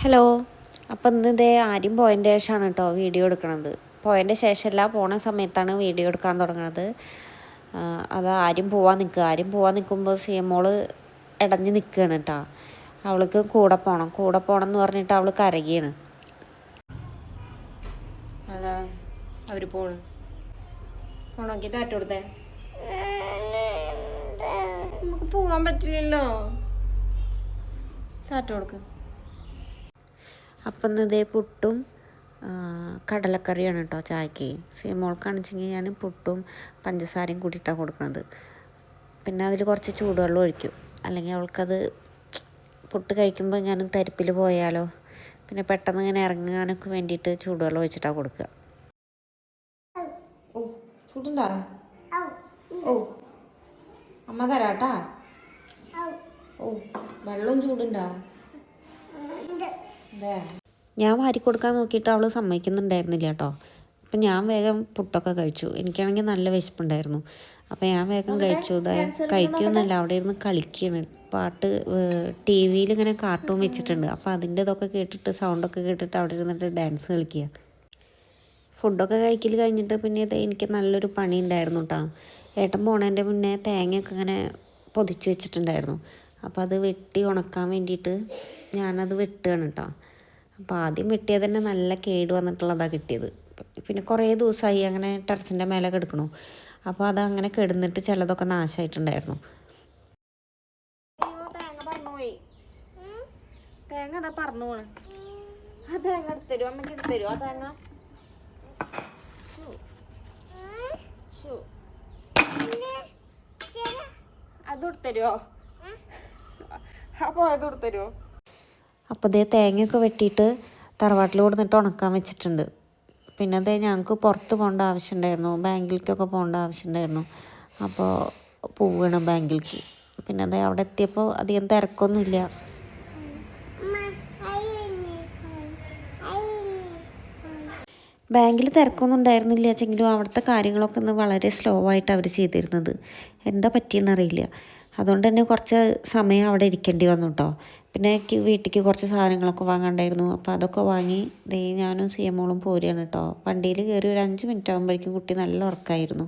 Hello. അപ്പം ഇന്ന് ഇതേ ആരും പോയതിൻ്റെ ശേഷമാണ് കേട്ടോ വീഡിയോ എടുക്കണത്. പോയതിൻ്റെ ശേഷമല്ല, പോണ സമയത്താണ് വീഡിയോ എടുക്കാൻ തുടങ്ങുന്നത്. അത് ആരും പോവാൻ നിൽക്കുമ്പോൾ സിയമോള് ഇടഞ്ഞ് നിൽക്കുകയാണ് കേട്ടോ. അവൾക്ക് കൂടെ പോകണം എന്ന് പറഞ്ഞിട്ട് അവൾ കരയുകയാണ്. അതാ അവർ പോണോക്കി ടാറ്റ കൊടുത്തേ. നമുക്ക് പോവാൻ പറ്റില്ലല്ലോ. ടാറ്റ കൊടുക്ക്. അപ്പം ഇതേ പുട്ടും കടലക്കറിയാണ് കേട്ടോ ചായക്ക്. സിയമോൾക്കാണെന്നുവെച്ചെങ്കിൽ ഞാൻ പുട്ടും പഞ്ചസാരയും കൂട്ടിയിട്ടാണ് കൊടുക്കുന്നത്. പിന്നെ അതിൽ കുറച്ച് ചൂടുവെള്ളം ഒഴിക്കും, അല്ലെങ്കിൽ അവൾക്കത് പുട്ട് കഴിക്കുമ്പോൾ ഞാൻ തരിപ്പിൽ പോയാലോ. പിന്നെ പെട്ടെന്ന് ഇങ്ങനെ ഇറങ്ങാനൊക്കെ വേണ്ടിയിട്ട് ചൂടുവെള്ളം ഒഴിച്ചിട്ടാണ് കൊടുക്കുക. ഓ ചൂടുണ്ടാ? ഓ അമ്മ തരാട്ടാ. ഓ വെള്ളം ചൂടുണ്ടാ? ഞാൻ വാരി കൊടുക്കാൻ നോക്കിയിട്ട് അവൾ സമ്മതിക്കുന്നുണ്ടായിരുന്നില്ല കേട്ടോ. അപ്പം ഞാൻ വേഗം പുട്ടൊക്കെ കഴിച്ചു. എനിക്കാണെങ്കിൽ നല്ല വിശപ്പുണ്ടായിരുന്നു. അപ്പം ഞാൻ വേഗം കഴിച്ചു. കഴിക്കുമെന്നല്ല, അവിടെ ഇരുന്ന് കളിക്കുകയാണ്. പാട്ട് ടി വിയിൽ ഇങ്ങനെ കാർട്ടൂൺ വെച്ചിട്ടുണ്ട്. അപ്പോൾ അതിൻ്റെ ഇതൊക്കെ കേട്ടിട്ട്, സൗണ്ടൊക്കെ കേട്ടിട്ട് അവിടെ ഇരുന്നിട്ട് ഡാൻസ് കളിക്കുക. ഫുഡൊക്കെ കഴിക്കൽ കഴിഞ്ഞിട്ട് പിന്നെ എനിക്ക് നല്ലൊരു പണി ഉണ്ടായിരുന്നു കേട്ടോ. ഏട്ടൻ പോണതിൻ്റെ മുന്നേ തേങ്ങയൊക്കെ ഇങ്ങനെ പൊതിച്ച് വെച്ചിട്ടുണ്ടായിരുന്നു. അപ്പോൾ അത് വെട്ടി ഉണക്കാൻ വേണ്ടിയിട്ട് ഞാനത് വെട്ടുകയാണ് കേട്ടോ. അപ്പോൾ ആദ്യം വെട്ടിയത് തന്നെ നല്ല കേട് വന്നിട്ടുള്ളതാണ് കിട്ടിയത്. പിന്നെ കുറേ ദിവസമായി അങ്ങനെ ടെറസിൻ്റെ മേലെ കിടക്കണു. അപ്പോൾ അതങ്ങനെ കിടന്നിട്ട് ചിലതൊക്കെ നാശമായിട്ടുണ്ടായിരുന്നു. തേങ്ങ അതാ പറന്നു പോണ്. ആ തേങ്ങ എടുത്തരുമോ? അമ്മയ്ക്ക് എടുത്തരുമോ ആ തേങ്ങ? അത് എടുത്തരുമോ? അപ്പോൾ അത് എടുത്തരുമോ? അപ്പോൾ ഇതേ തേങ്ങയൊക്കെ വെട്ടിയിട്ട് തറവാട്ടിൽ കൊടുത്തിട്ട് ഉണക്കാൻ വെച്ചിട്ടുണ്ട്. പിന്നെ അതേ ഞങ്ങൾക്ക് പുറത്ത് പോകേണ്ട ആവശ്യമുണ്ടായിരുന്നു, ബാങ്കിലേക്കൊക്കെ പോകേണ്ട ആവശ്യമുണ്ടായിരുന്നു. അപ്പോൾ പോവുകയാണ് ബാങ്കിലേക്ക്. പിന്നെ അതേ അവിടെ എത്തിയപ്പോൾ അധികം തിരക്കൊന്നുമില്ല. ബാങ്കിൽ തിരക്കൊന്നും ഉണ്ടായിരുന്നില്ല വെച്ചെങ്കിലും അവിടുത്തെ കാര്യങ്ങളൊക്കെ ഒന്ന് വളരെ സ്ലോ ആയിട്ട് അവർ ചെയ്തിരുന്നത്. എന്താ പറ്റിയെന്നറിയില്ല. അതുകൊണ്ട് തന്നെ കുറച്ച് സമയം അവിടെ ഇരിക്കേണ്ടി വന്നു കേട്ടോ. പിന്നെ വീട്ടിലേക്ക് കുറച്ച് സാധനങ്ങളൊക്കെ വാങ്ങാണ്ടായിരുന്നു. അപ്പോൾ അതൊക്കെ വാങ്ങി ഞാനും സിയമോളും പോരുകയാണ് കേട്ടോ. വണ്ടിയിൽ കയറി ഒരു 5 മിനിറ്റ് ആകുമ്പോഴേക്കും കുട്ടി നല്ല ഉറക്കമായിരുന്നു.